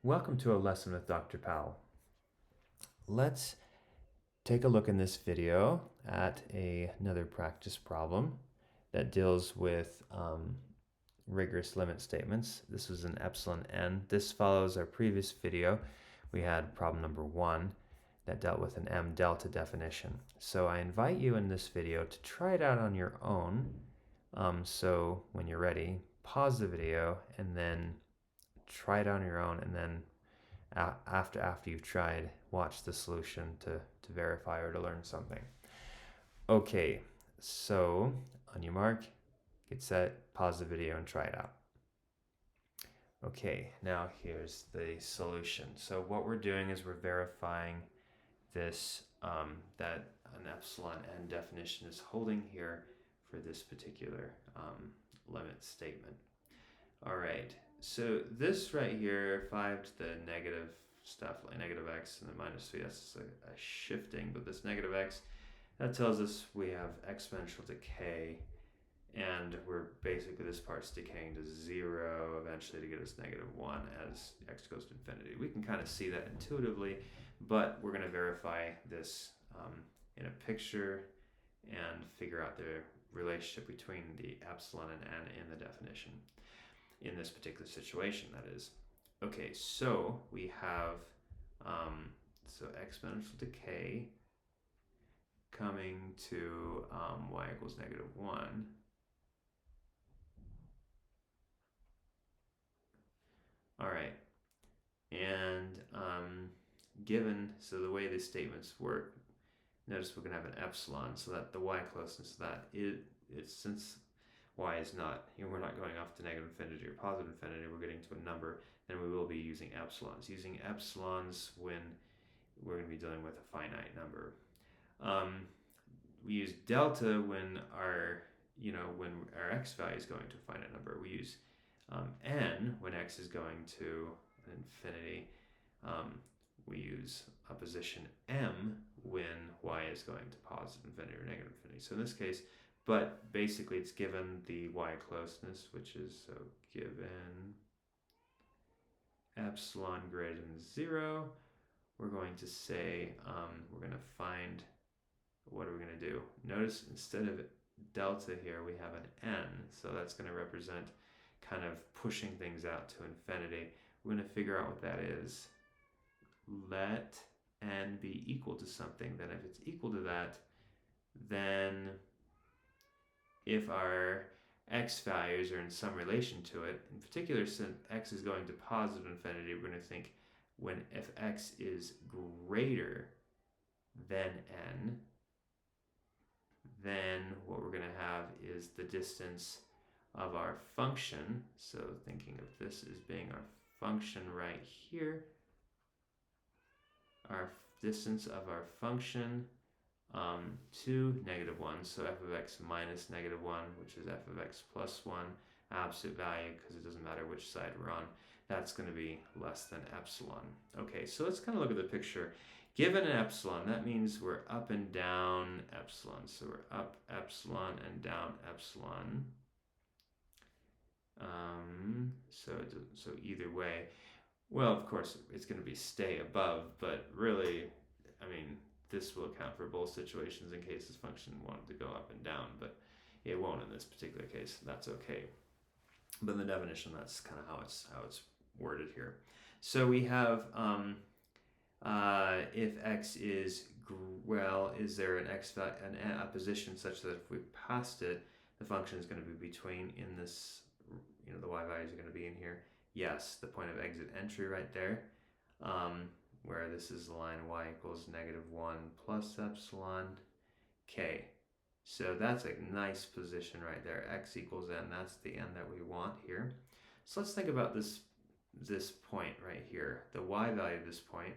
Welcome to a lesson with Dr. Powell. Let's take a look in this video at another practice problem that deals with rigorous limit statements. This was an epsilon n. This follows our previous video. We had problem number 1 that dealt with an m delta definition. So I invite you in this video to try it out on your own. So when you're ready, pause the video and then try it on your own, and then after you've tried, watch the solution to verify or to learn something. Okay, so on your mark, get set, pause the video and try it out. Okay, now here's the solution. So what we're doing is we're verifying this, that an epsilon n definition is holding here for this particular limit statement. All right, so this right here, 5 to the negative stuff, like negative x and then minus 3, that's a shifting, but this negative x, that tells us we have exponential decay, and we're basically, this part's decaying to 0 eventually to get us -1 as x goes to infinity. We can kind of see that intuitively, but we're going to verify this in a picture and figure out the relationship between the epsilon and n in the definition. In this particular situation, that is. Okay, so we have so exponential decay coming to y equals -1. All right, and given, so the way these statements work, notice we're going to have an epsilon, so that the y closeness to that, it's since y is not, we're not going off to negative infinity or positive infinity, we're getting to a number, then we will be using epsilons. Using epsilons when we're going to be dealing with a finite number. We use delta when our x value is going to a finite number. We use n when x is going to infinity. We use a position m when y is going to positive infinity or negative infinity. So in this case, but basically it's given the y closeness, which is, so given epsilon greater than 0, we're going to say, we're going to find, what are we going to do? Notice instead of delta here, we have an n, so that's going to represent kind of pushing things out to infinity. We're going to figure out what that is. Let n be equal to something. Then if it's equal to that, then if our x values are in some relation to it, in particular since x is going to positive infinity, we're going to think if x is greater than n, then what we're going to have is the distance of our function. So thinking of this as being our function right here, our distance of our function to -1, so f of x minus -1, which is f of x plus 1, absolute value, because it doesn't matter which side we're on, that's going to be less than epsilon. Okay, so let's kind of look at the picture. Given an epsilon, that means we're up and down epsilon. So we're up epsilon and down epsilon. So either way, well, of course, it's going to be stay above, but really, I mean, this will account for both situations in case this function wanted to go up and down, but it won't in this particular case. That's okay. But in the definition, that's kind of how it's worded here. So we have if x is, well, is there an x value, a position such that if we passed it, the function is going to be between in this, the y values are going to be in here. Yes, the point of exit entry right there, where this is the line y equals -1 plus epsilon k. So that's a nice position right there. X equals n, that's the n that we want here. So let's think about this point right here. The y value of this point,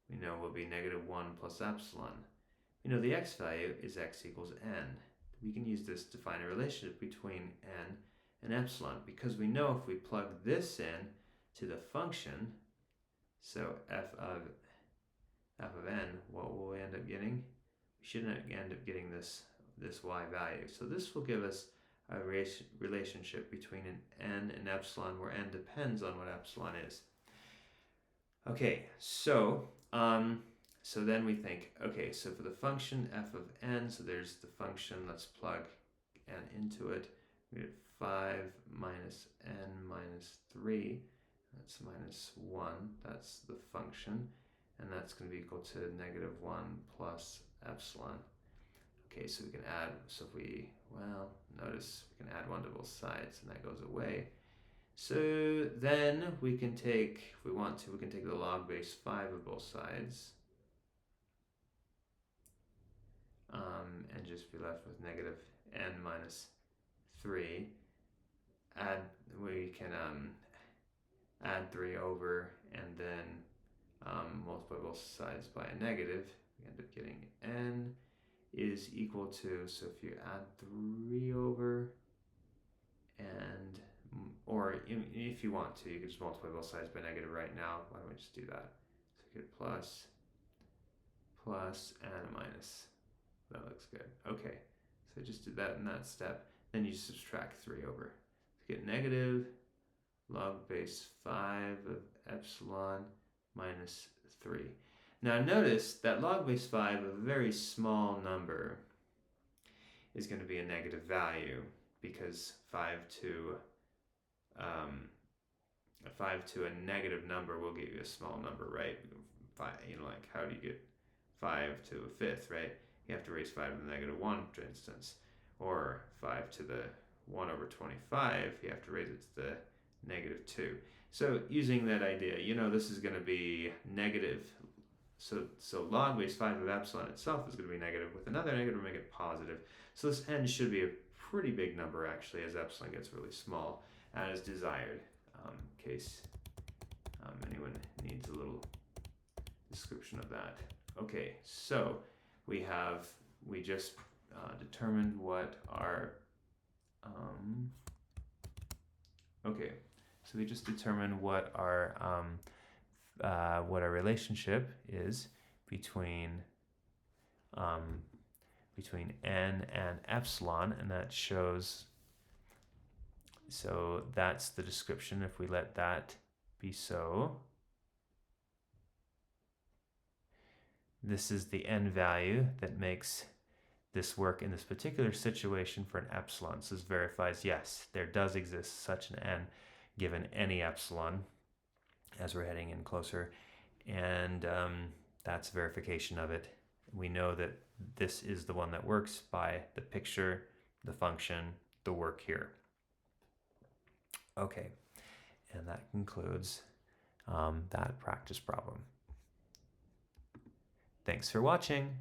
we know, will be -1 plus epsilon. We know the x value is x equals n. We can use this to find a relationship between n and epsilon, because we know if we plug this in to the function, so f of n, what will we end up getting? We should end up getting this y value. So this will give us a relationship between an n and epsilon, where n depends on what epsilon is. Okay, so then we think, okay, so for the function f of n, so there's the function, let's plug n into it. We get 5 minus n minus 3, that's minus 1, that's the function, and that's going to be equal to negative 1 plus epsilon. Okay, so we can add, so if we, well, notice we can add 1 to both sides, and that goes away. So then we can take, if we want to, we can take the log base 5 of both sides, and just be left with negative n minus 3. We can add 3 over, and then multiply both sides by a negative. We end up getting n is equal to, so if you add 3 over, and or if you want to, you can just multiply both sides by negative right now. Why don't we just do that? So we get plus and a minus. That looks good. Okay, so I just did that in that step. Then you subtract 3 over. So get negative log base 5 of epsilon minus 3. Now notice that log base 5 of a very small number is going to be a negative value, because 5 to a negative number will give you a small number, right? Like how do you get 5 to a fifth, right? You have to raise 5 to the negative 1, for instance. Or 5 to the 1 over 25, you have to raise it to the negative 2. So using that idea, this is going to be negative. So log base 5 of epsilon itself is going to be negative. With another negative, we make it positive. So this n should be a pretty big number, actually, as epsilon gets really small, as desired. In case anyone needs a little description of that. Okay, so we just determined what our so we just determined what our relationship is between n and epsilon, and that shows, so that's the description. If we let that be so, this is the n value that makes this work in this particular situation for an epsilon. So this verifies, yes, there does exist such an n given any epsilon as we're heading in closer, and that's verification of it. We know that this is the one that works by the picture, the function, the work here. Okay, and that concludes that practice problem. Thanks for watching.